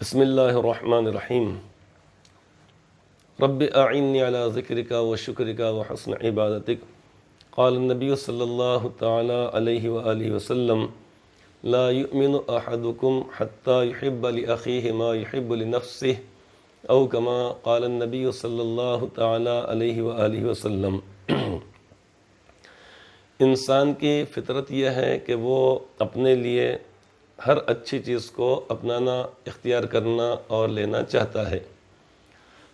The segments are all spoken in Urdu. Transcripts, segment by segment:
بسم اللہ الرحمن الرحیم رب اعنی علی ذکرک و شکرک و حسن عبادتک قال النبی صلی اللہ تعالی علیہ وآلہ وسلم لا یؤمن احدکم حتی یحب لأخیہ ما یحب لنفسہ او کما قال النبی صلی اللہ تعالی علیہ وآلہ وسلم۔ انسان کی فطرت یہ ہے کہ وہ اپنے لیے ہر اچھی چیز کو اپنانا، اختیار کرنا اور لینا چاہتا ہے۔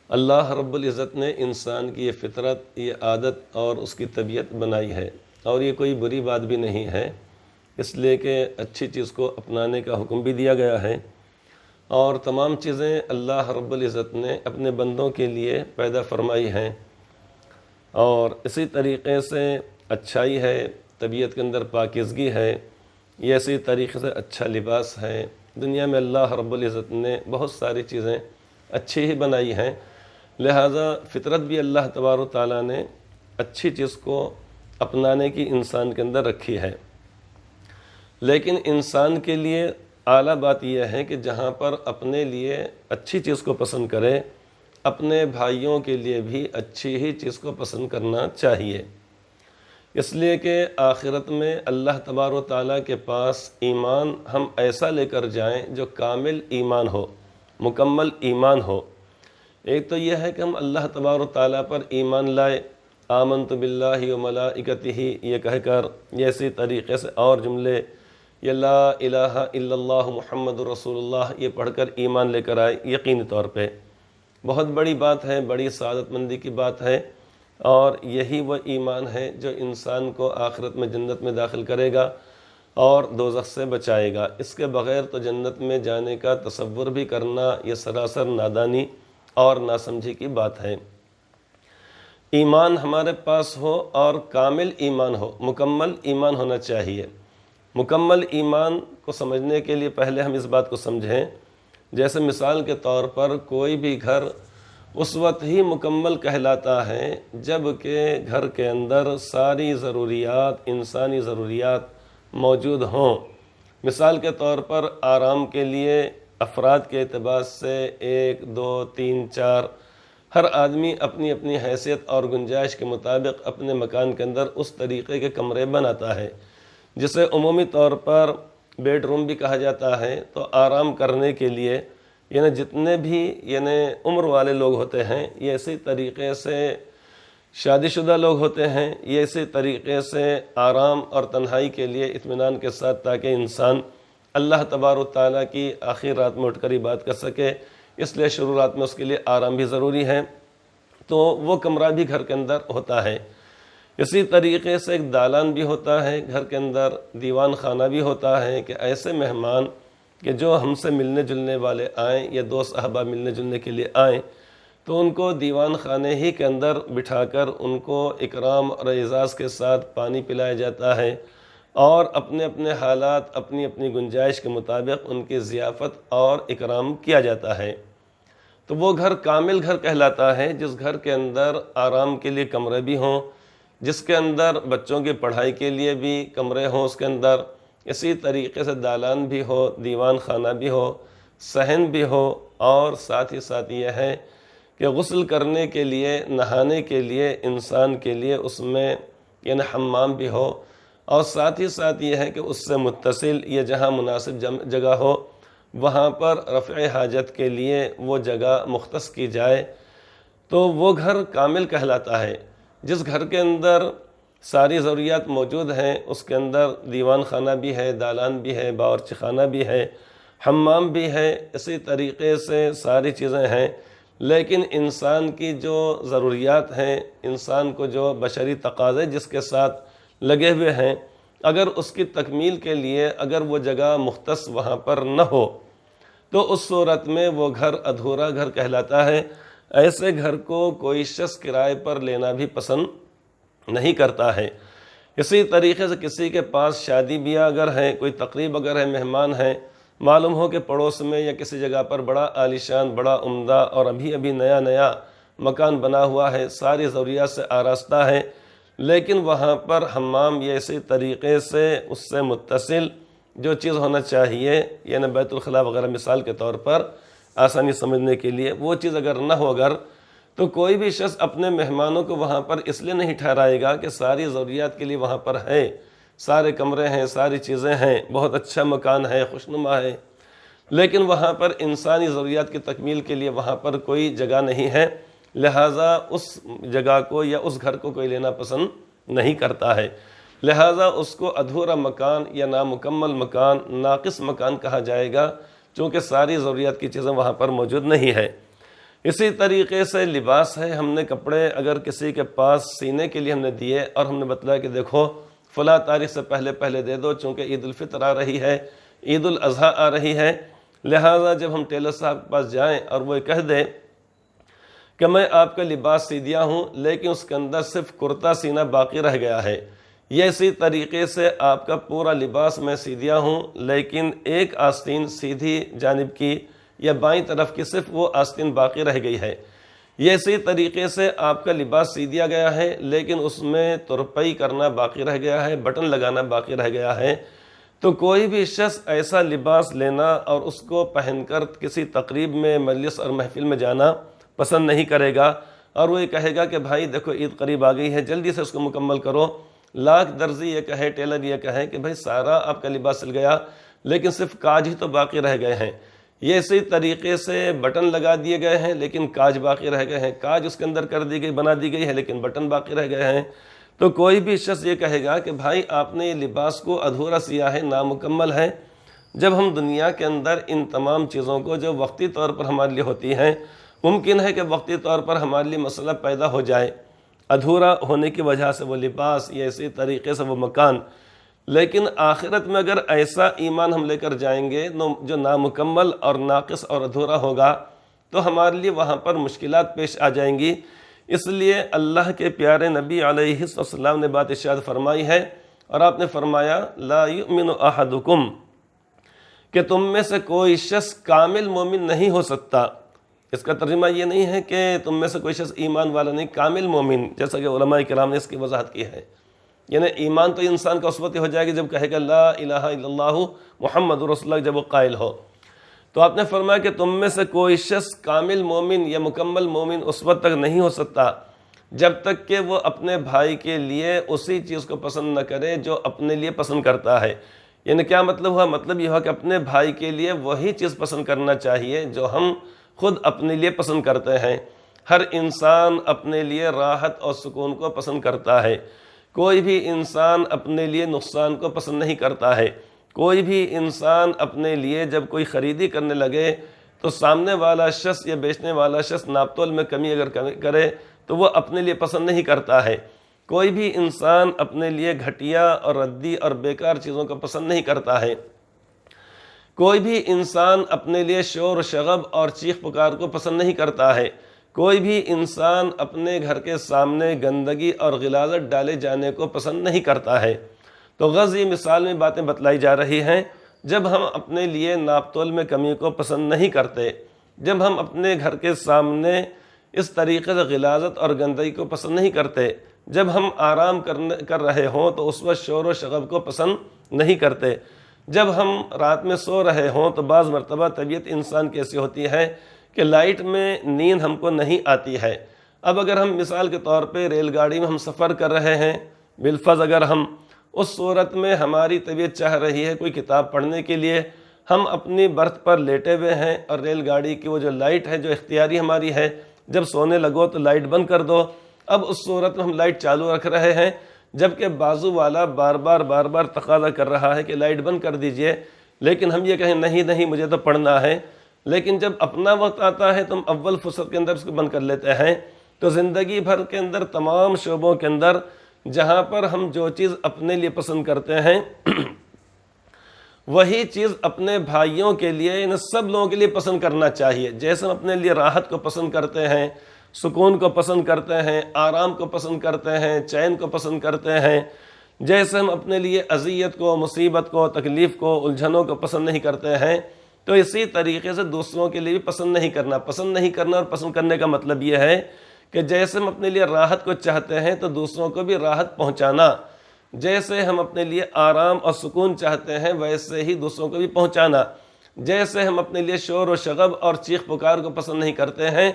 اللہ رب العزت نے انسان کی یہ فطرت، یہ عادت اور اس کی طبیعت بنائی ہے، اور یہ کوئی بری بات بھی نہیں ہے، اس لیے کہ اچھی چیز کو اپنانے کا حکم بھی دیا گیا ہے، اور تمام چیزیں اللہ رب العزت نے اپنے بندوں کے لیے پیدا فرمائی ہیں، اور اسی طریقے سے اچھائی ہے، طبیعت کے اندر پاکیزگی ہے، یہ اسی طریقے سے اچھا لباس ہے۔ دنیا میں اللہ رب العزت نے بہت ساری چیزیں اچھی ہی بنائی ہیں، لہٰذا فطرت بھی اللہ تبارک و تعالیٰ نے اچھی چیز کو اپنانے کی انسان کے اندر رکھی ہے۔ لیکن انسان کے لیے اعلیٰ بات یہ ہے کہ جہاں پر اپنے لیے اچھی چیز کو پسند کرے، اپنے بھائیوں کے لیے بھی اچھی ہی چیز کو پسند کرنا چاہیے، اس لیے کہ آخرت میں اللہ تبارک و تعالیٰ کے پاس ایمان ہم ایسا لے کر جائیں جو کامل ایمان ہو، مکمل ایمان ہو۔ ایک تو یہ ہے کہ ہم اللہ تبارک و تعالیٰ پر ایمان لائے، آمنت باللہ و ملائکتہ یہ کہہ کر، یہ اسی طریقے سے اور جملے، یہ لا الہ الا اللہ محمد رسول اللہ یہ پڑھ کر ایمان لے کر آئے، یقینی طور پہ بہت بڑی بات ہے، بڑی سعادت مندی کی بات ہے، اور یہی وہ ایمان ہے جو انسان کو آخرت میں جنت میں داخل کرے گا اور دوزخ سے بچائے گا۔ اس کے بغیر تو جنت میں جانے کا تصور بھی کرنا یہ سراسر نادانی اور ناسمجھی کی بات ہے۔ ایمان ہمارے پاس ہو اور کامل ایمان ہو، مکمل ایمان ہونا چاہیے۔ مکمل ایمان کو سمجھنے کے لیے پہلے ہم اس بات کو سمجھیں، جیسے مثال کے طور پر کوئی بھی گھر اس وقت ہی مکمل کہلاتا ہے جب کہ گھر کے اندر ساری ضروریات، انسانی ضروریات موجود ہوں۔ مثال کے طور پر آرام کے لیے افراد کے اعتبار سے 1 2 3 4 ہر آدمی اپنی اپنی حیثیت اور گنجائش کے مطابق اپنے مکان کے اندر اس طریقے کے کمرے بناتا ہے، جسے عمومی طور پر بیڈ روم بھی کہا جاتا ہے۔ تو آرام کرنے کے لیے یعنی جتنے بھی عمر والے لوگ ہوتے ہیں، یہ اسی طریقے سے شادی شدہ لوگ ہوتے ہیں، یہ اسی طریقے سے آرام اور تنہائی کے لیے اطمینان کے ساتھ، تاکہ انسان اللہ تبارک و تعالیٰ کی آخر رات میں اٹھ کر عبادت کر سکے، اس لیے شروع رات میں اس کے لیے آرام بھی ضروری ہے، تو وہ کمرہ بھی گھر کے اندر ہوتا ہے۔ اسی طریقے سے ایک دالان بھی ہوتا ہے، گھر کے اندر دیوان خانہ بھی ہوتا ہے کہ ایسے مہمان کہ جو ہم سے ملنے جلنے والے آئیں یا دوست احباب ملنے جلنے کے لیے آئیں، تو ان کو دیوان خانے ہی کے اندر بٹھا کر ان کو اکرام اور اعزاز کے ساتھ پانی پلایا جاتا ہے، اور اپنے اپنے حالات، اپنی اپنی گنجائش کے مطابق ان کی ضیافت اور اکرام کیا جاتا ہے۔ تو وہ گھر کامل گھر کہلاتا ہے جس گھر کے اندر آرام کے لیے کمرے بھی ہوں، جس کے اندر بچوں کی پڑھائی کے لیے بھی کمرے ہوں اس کے اندر، اسی طریقے سے دالان بھی ہو، دیوان خانہ بھی ہو، صحن بھی ہو، اور ساتھ ہی ساتھ یہ ہے کہ غسل کرنے کے لیے، نہانے کے لیے انسان کے لیے اس میں حمام بھی ہو، اور ساتھ ہی ساتھ یہ ہے کہ اس سے متصل یہ جہاں مناسب جگہ ہو وہاں پر رفع حاجت کے لیے وہ جگہ مختص کی جائے، تو وہ گھر کامل کہلاتا ہے۔ جس گھر کے اندر ساری ضروریات موجود ہیں، اس کے اندر دیوان خانہ بھی ہے، دالان بھی ہے، باورچی خانہ بھی ہے، حمام بھی ہے، اسی طریقے سے ساری چیزیں ہیں، لیکن انسان کی جو ضروریات ہیں، انسان کو جو بشری تقاضے جس کے ساتھ لگے ہوئے ہیں، اگر اس کی تکمیل کے لیے اگر وہ جگہ مختص وہاں پر نہ ہو تو اس صورت میں وہ گھر ادھورا گھر کہلاتا ہے۔ ایسے گھر کو کوئی شخص کرائے پر لینا بھی پسند نہیں کرتا ہے۔ اسی طریقے سے کسی کے پاس شادی بیاہ اگر ہے، کوئی تقریب اگر ہے، مہمان ہیں، معلوم ہو کہ پڑوس میں یا کسی جگہ پر بڑا عالیشان، بڑا عمدہ اور ابھی نیا نیا مکان بنا ہوا ہے، ساری ضروریات سے آراستہ ہے، لیکن وہاں پر حمام یہ اسی طریقے سے اس سے متصل جو چیز ہونا چاہیے، بیت الخلاء وغیرہ مثال کے طور پر، آسانی سمجھنے کے لیے، وہ چیز اگر نہ ہو اگر، تو کوئی بھی شخص اپنے مہمانوں کو وہاں پر اس لیے نہیں ٹھہرائے گا کہ ساری ضروریات کے لیے وہاں پر ہے، سارے کمرے ہیں، ساری چیزیں ہیں، بہت اچھا مکان ہے، خوشنما ہے، لیکن وہاں پر انسانی ضروریات کی تکمیل کے لیے وہاں پر کوئی جگہ نہیں ہے، لہٰذا اس جگہ کو یا اس گھر کو کوئی لینا پسند نہیں کرتا ہے، لہٰذا اس کو ادھورا مکان یا نامکمل مکان، ناقص مکان کہا جائے گا، چونکہ ساری ضروریات کی چیزیں وہاں پر موجود نہیں ہے۔ اسی طریقے سے لباس ہے، ہم نے کپڑے اگر کسی کے پاس سینے کے لیے ہم نے دیے اور ہم نے بتلایا کہ دیکھو فلاں تاریخ سے پہلے دے دو، چونکہ عید الفطر آ رہی ہے، عید الاضحیٰ آ رہی ہے، لہٰذا جب ہم ٹیلر صاحب کے پاس جائیں اور وہ کہہ دے کہ میں آپ کا لباس سی دیا ہوں لیکن اس کے اندر صرف کرتا سینہ باقی رہ گیا ہے، یہ اسی طریقے سے آپ کا پورا لباس میں سی دیا ہوں لیکن ایک آستین سیدھی جانب کی یا بائیں طرف کی صرف وہ آستین باقی رہ گئی ہے، یہ اسی طریقے سے آپ کا لباس سی دیا گیا ہے لیکن اس میں ترپائی کرنا باقی رہ گیا ہے، بٹن لگانا باقی رہ گیا ہے، تو کوئی بھی شخص ایسا لباس لینا اور اس کو پہن کر کسی تقریب میں، مجلس اور محفل میں جانا پسند نہیں کرے گا، اور وہ یہ کہے گا کہ بھائی دیکھو عید قریب آ گئی ہے، جلدی سے اس کو مکمل کرو۔ لاکھ درزی یہ کہے، ٹیلر یہ کہے کہ بھائی سارا آپ کا لباس سل گیا لیکن صرف کاج ہی تو باقی رہ گئے ہیں، یہ اسی طریقے سے بٹن لگا دیے گئے ہیں لیکن کاج باقی رہ گئے ہیں، کاج اس کے اندر کر دی گئی، بنا دی گئی ہے لیکن بٹن باقی رہ گئے ہیں، تو کوئی بھی شخص یہ کہے گا کہ بھائی آپ نے یہ لباس کو ادھورا سیا ہے، نامکمل ہے۔ جب ہم دنیا کے اندر ان تمام چیزوں کو جو وقتی طور پر ہمارے لیے ہوتی ہیں، ممکن ہے کہ وقتی طور پر ہمارے لیے مسئلہ پیدا ہو جائے ادھورا ہونے کی وجہ سے وہ لباس یا اسی طریقے سے وہ مکان، لیکن آخرت میں اگر ایسا ایمان ہم لے کر جائیں گے جو نامکمل اور ناقص اور ادھورا ہوگا تو ہمارے لیے وہاں پر مشکلات پیش آ جائیں گی۔ اس لیے اللہ کے پیارے نبی علیہ السلام نے بات ارشاد فرمائی ہے، اور آپ نے فرمایا لا یؤمن احدکم، کہ تم میں سے کوئی شخص کامل مومن نہیں ہو سکتا۔ اس کا ترجمہ یہ نہیں ہے کہ تم میں سے کوئی شخص ایمان والا نہیں، کامل مومن، جیسا کہ علماء کرام نے اس کی وضاحت کی ہے، یعنی ایمان تو انسان کا اس وقت ہو جائے گا جب کہے گا لا الہ الا اللہ محمد رسول اللہ، جب وہ قائل ہو۔ تو آپ نے فرمایا کہ تم میں سے کوئی شخص کامل مومن یا مکمل مومن اس وقت تک نہیں ہو سکتا جب تک کہ وہ اپنے بھائی کے لیے اسی چیز کو پسند نہ کرے جو اپنے لیے پسند کرتا ہے۔ یعنی کیا مطلب ہوا؟ مطلب یہ ہوا کہ اپنے بھائی کے لیے وہی چیز پسند کرنا چاہیے جو ہم خود اپنے لیے پسند کرتے ہیں۔ ہر انسان اپنے لیے راحت اور سکون کو پسند کرتا ہے، کوئی بھی انسان اپنے لیے نقصان کو پسند نہیں کرتا ہے۔ کوئی بھی انسان اپنے لیے جب کوئی خریدی کرنے لگے تو سامنے والا شخص یا بیچنے والا شخص ناپ تول میں کمی اگر کرے تو وہ اپنے لیے پسند نہیں کرتا ہے۔ کوئی بھی انسان اپنے لیے گھٹیا اور ردی اور بیکار چیزوں کو پسند نہیں کرتا ہے۔ کوئی بھی انسان اپنے لیے شور و شغب اور چیخ پکار کو پسند نہیں کرتا ہے۔ کوئی بھی انسان اپنے گھر کے سامنے گندگی اور غلاظت ڈالے جانے کو پسند نہیں کرتا ہے۔ تو غزی مثال میں باتیں بتلائی جا رہی ہیں، جب ہم اپنے لیے ناپ تول میں کمی کو پسند نہیں کرتے، جب ہم اپنے گھر کے سامنے اس طریقے سے غلاظت اور گندگی کو پسند نہیں کرتے، جب ہم آرام کر رہے ہوں تو اس وقت شور و شغب کو پسند نہیں کرتے، جب ہم رات میں سو رہے ہوں تو بعض مرتبہ طبیعت انسان کی ایسی ہوتی ہے کہ لائٹ میں نیند ہم کو نہیں آتی ہے۔ اب اگر ہم مثال کے طور پہ ریل گاڑی میں ہم سفر کر رہے ہیں، بالفرض اگر ہم اس صورت میں ہماری طبیعت چاہ رہی ہے کوئی کتاب پڑھنے کے لیے، ہم اپنی برتھ پر لیٹے ہوئے ہیں اور ریل گاڑی کی وہ جو لائٹ ہے جو اختیاری ہماری ہے، جب سونے لگو تو لائٹ بند کر دو، اب اس صورت میں ہم لائٹ چالو رکھ رہے ہیں جبکہ بازو والا بار بار تقاضا کر رہا ہے کہ لائٹ بند کر دیجئے، لیکن ہم یہ کہیں نہیں مجھے تو پڑھنا ہے، لیکن جب اپنا وقت آتا ہے تو ہم اول فرصت کے اندر اس کو بند کر لیتے ہیں۔ تو زندگی بھر کے اندر تمام شعبوں کے اندر جہاں پر ہم جو چیز اپنے لیے پسند کرتے ہیں وہی چیز اپنے بھائیوں کے لیے، ان سب لوگوں کے لیے پسند کرنا چاہیے۔ جیسے ہم اپنے لیے راحت کو پسند کرتے ہیں، سکون کو پسند کرتے ہیں، آرام کو پسند کرتے ہیں، چین کو پسند کرتے ہیں، جیسے ہم اپنے لیے اذیت کو، مصیبت کو، تکلیف کو، الجھنوں کو پسند نہیں کرتے ہیں، تو اسی طریقے سے دوسروں کے لیے بھی پسند نہیں کرنا اور پسند کرنے کا مطلب یہ ہے کہ جیسے ہم اپنے لیے راحت کو چاہتے ہیں تو دوسروں کو بھی راحت پہنچانا، جیسے ہم اپنے لیے آرام اور سکون چاہتے ہیں ویسے ہی دوسروں کو بھی پہنچانا۔ جیسے ہم اپنے لیے شور و شغب اور چیخ پکار کو پسند نہیں کرتے ہیں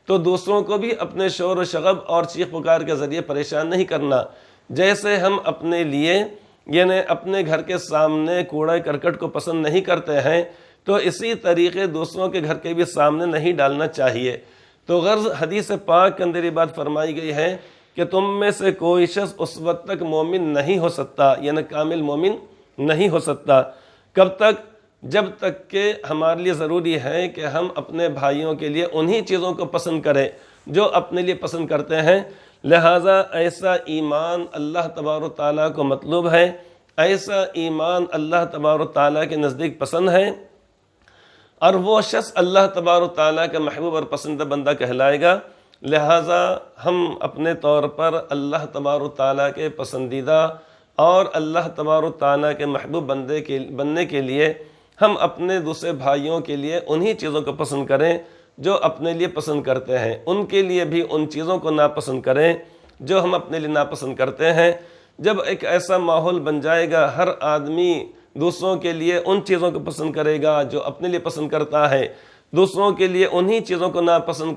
تو دوسروں کو بھی اپنے شور و شغب اور چیخ پکار کے ذریعے پریشان نہیں کرنا۔ جیسے ہم اپنے لیے یعنی اپنے گھر کے سامنے کوڑا کرکٹ کو پسند نہیں کرتے ہیں تو اسی طریقے دوسروں کے گھر کے بھی سامنے نہیں ڈالنا چاہیے۔ تو غرض حدیث پاک کے اندر یہ بات فرمائی گئی ہے کہ تم میں سے کوئی شخص اس وقت تک مومن نہیں ہو سکتا، یعنی کامل مومن نہیں ہو سکتا۔ کب تک؟ جب تک کہ ہمارے لیے ضروری ہے کہ ہم اپنے بھائیوں کے لیے انہی چیزوں کو پسند کریں جو اپنے لیے پسند کرتے ہیں۔ لہٰذا ایسا ایمان اللہ تبارک و تعالیٰ کو مطلوب ہے، ایسا ایمان اللہ تبارک و تعالیٰ کے نزدیک پسند ہے، اور وہ شخص اللہ تبارک و تعالیٰ کا محبوب اور پسندیدہ بندہ کہلائے گا۔ لہٰذا ہم اپنے طور پر اللہ تبارک و تعالیٰ کے پسندیدہ اور اللہ تبارک و تعالیٰ کے محبوب بننے کے لیے ہم اپنے دوسرے بھائیوں کے لیے انہی چیزوں کو پسند کریں جو اپنے لیے پسند کرتے ہیں، ان کے لیے بھی ان چیزوں کو ناپسند کریں جو ہم اپنے لیے ناپسند کرتے ہیں۔ جب ایک ایسا ماحول بن جائے گا، ہر آدمی دوسروں کے لیے ان چیزوں کو پسند کرے گا جو اپنے لیے پسند کرتا ہے، دوسروں کے لیے انہی چیزوں کو ناپسند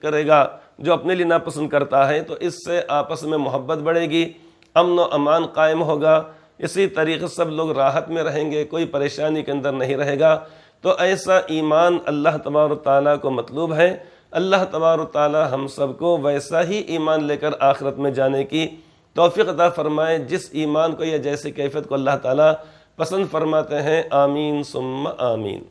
کرے گا جو اپنے لیے ناپسند کرتا ہے، تو اس سے آپس میں محبت بڑھے گی، امن و امان قائم ہوگا، اسی طریقے سب لوگ راحت میں رہیں گے، کوئی پریشانی کے اندر نہیں رہے گا۔ تو ایسا ایمان اللہ تبارک و تعالیٰ کو مطلوب ہے۔ اللہ تبارک و تعالیٰ ہم سب کو ویسا ہی ایمان لے کر آخرت میں جانے کی توفیق عطا فرمائے جس ایمان کو یا جیسی کیفیت کو اللہ تعالیٰ پسند فرماتے ہیں۔ آمین ثم آمین۔